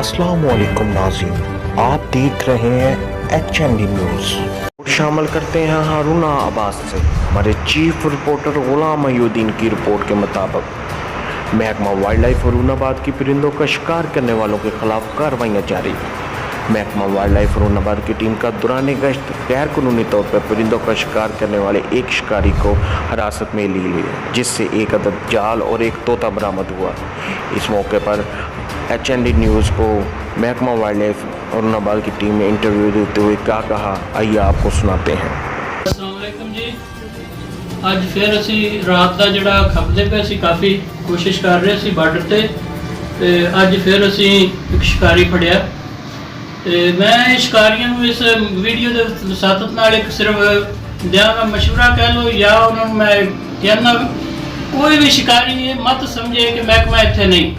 अस्सलामुअलैकुम नाज़रीन, आप देख रहे हैं HND न्यूज़। शामिल करते हैं हारूना अब्बास से। हमारे चीफ रिपोर्टर गुलाम महीउद्दीन की रिपोर्ट के मुताबिक महकमा वाइल्ड लाइफ औरंगाबाद की परिंदों का शिकार करने वालों के खिलाफ कार्रवाइयाँ जारी। महकमा वाइल्ड लाइफ औरंगाबाद की टीम का दौरान गश्त गैर कानूनी तौर पर परिंदों का शिकार करने वाले एक शिकारी को हिरासत में ली है, जिससे एक अदद जाल और एक तोता बरामद हुआ। इस मौके पर HND न्यूज़ को महकमा वाइल्ड लाइफ औरंगाबाद की टीम ने इंटरव्यू देते हुए क्या कहा, आइए आपको सुनाते हैं। अस्सलाम वालेकुम जी। ਅੱਜ ਫਿਰ ਅਸੀਂ ਰਾਤ ਦਾ ਜਿਹੜਾ ਖਪਦੇ ਪਏ ਸੀ, ਕਾਫੀ ਕੋਸ਼ਿਸ਼ ਕਰ ਰਹੇ ਸੀ ਬਾਰਡਰ ਤੇ ਅੱਜ ਫਿਰ ਅਸੀਂ ਇੱਕ ਸ਼ਿਕਾਰੀ ਫੜਿਆ ਤੇ ਮੈਂ ਸ਼ਿਕਾਰੀਆਂ ਨੂੰ ਇਸ ਵੀਡੀਓ ਦੇ ਵਸਾਤਤ ਨਾਲ ਇੱਕ ਸਿਰਫ ਦਿਆਂਗਾ ਮਸ਼ਵਰਾ ਕਹਿ ਲਓ ਜਾਂ ਉਹਨਾਂ ਨੂੰ ਮੈਂ ਕਹਿੰਦਾ ਕੋਈ ਵੀ ਸ਼ਿਕਾਰੀ ਇਹ ਮਤ ਸਮਝੇ ਕਿ ਮਹਿਕਮਾ ਇੱਥੇ ਨਹੀਂ।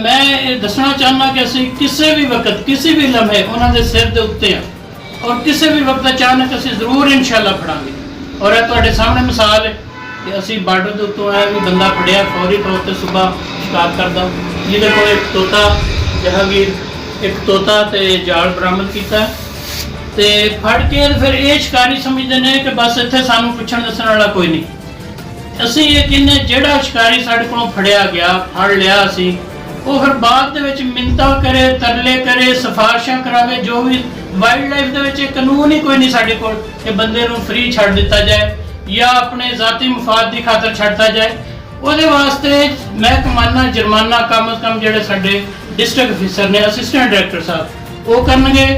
मैं ये दसना चाहना कि असी किसी भी वक्त किसी भी लम्हे उन्होंने सिर के उत्ते हाँ और किसी भी वक्त अचानक असी जरूर इंशाल्लाह फड़ांगे। और यह तुहाडे सामने मिसाल है कि असी बार्डर के उत्तों आया भी बंदा फड़िया फौरी तौर पर सुबह शिकार करता, जिहदे कोल एक तोता जहांगीर एक तोता ते जाल बरामद किया ते फड़ के फिर ये शिकारी समझते हैं कि बस इत्थे सानू पुछण दस्सण वाला कोई नहीं। असी ये कहने जिहड़ा शिकारी साडे कोलों फड़िया गया फड़ लिया असी वो फिर बाद मिन्नतां करे तरले करे सिफारिशां करावे, जो भी वाइल्ड लाइफ दे कानून ही कोई नहीं साडे कोल कि बंदे नूं फ्री छड़ दिता जाए या अपने जाती मुफाद की खातर छड्डता जाए। उहदे वास्ते महकमाना जुर्माना कम अज कम जिहड़े साडे डिस्ट्रिक्ट अफिसर ने असिस्टेंट डायरैक्टर साहब वो करनगे।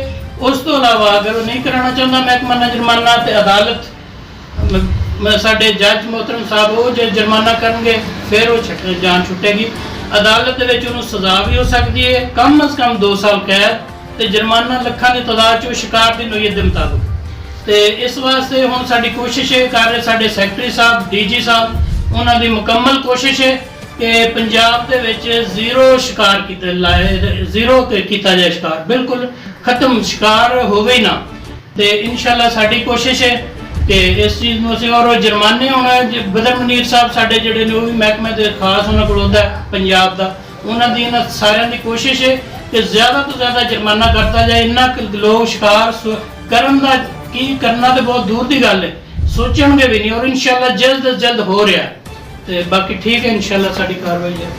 उस तो इलावा अगर वो नहीं कराना चाहता महकमाना जुर्माना तो अदालत साडे जज मोहतरम साहब वो जो जुर्माना करनगे फिर वो जान छुटेगी। अदालत दे विच उहनूं सज़ा भी हो सकती है, कम अज कम 2 साल कैद ते जुर्माना लखां की तादाद चो शिकार की नोयत के मुताबिक। तो इस वास्ते हुण साडी कोशिश है कर रहे साडे सैकटरी साहब DG साहब उन्हां दी मुकम्मल कोशिश है कि पंजाब दे विच जीरो शिकार कीते लाए जीरो कीता जाए, शिकार बिल्कुल खत्म शिकार होवे ही ना। तो इंशाल्लाह साडी कोशिश है कि इस चीज़ में असीं और जुर्माने होना बदर मुनीर साहब साडे जिहड़े ने वो भी महकमे दे खास उन्हां कोल हुंदा पंजाब दा, उन्हां दी इन्हां सारियां दी कोशिश है कि ज़्यादा तो ज़्यादा जुर्माना करता जाए। इन्ना लोग शिकार करन दा की करना तो बहुत दूर की गल है, सोचणगे भी नहीं और इंशाल्लाह जल्द अज जल्द हो रहा है। तो बाकी ठीक है, इंशाल्लाह साडी कार्रवाई है।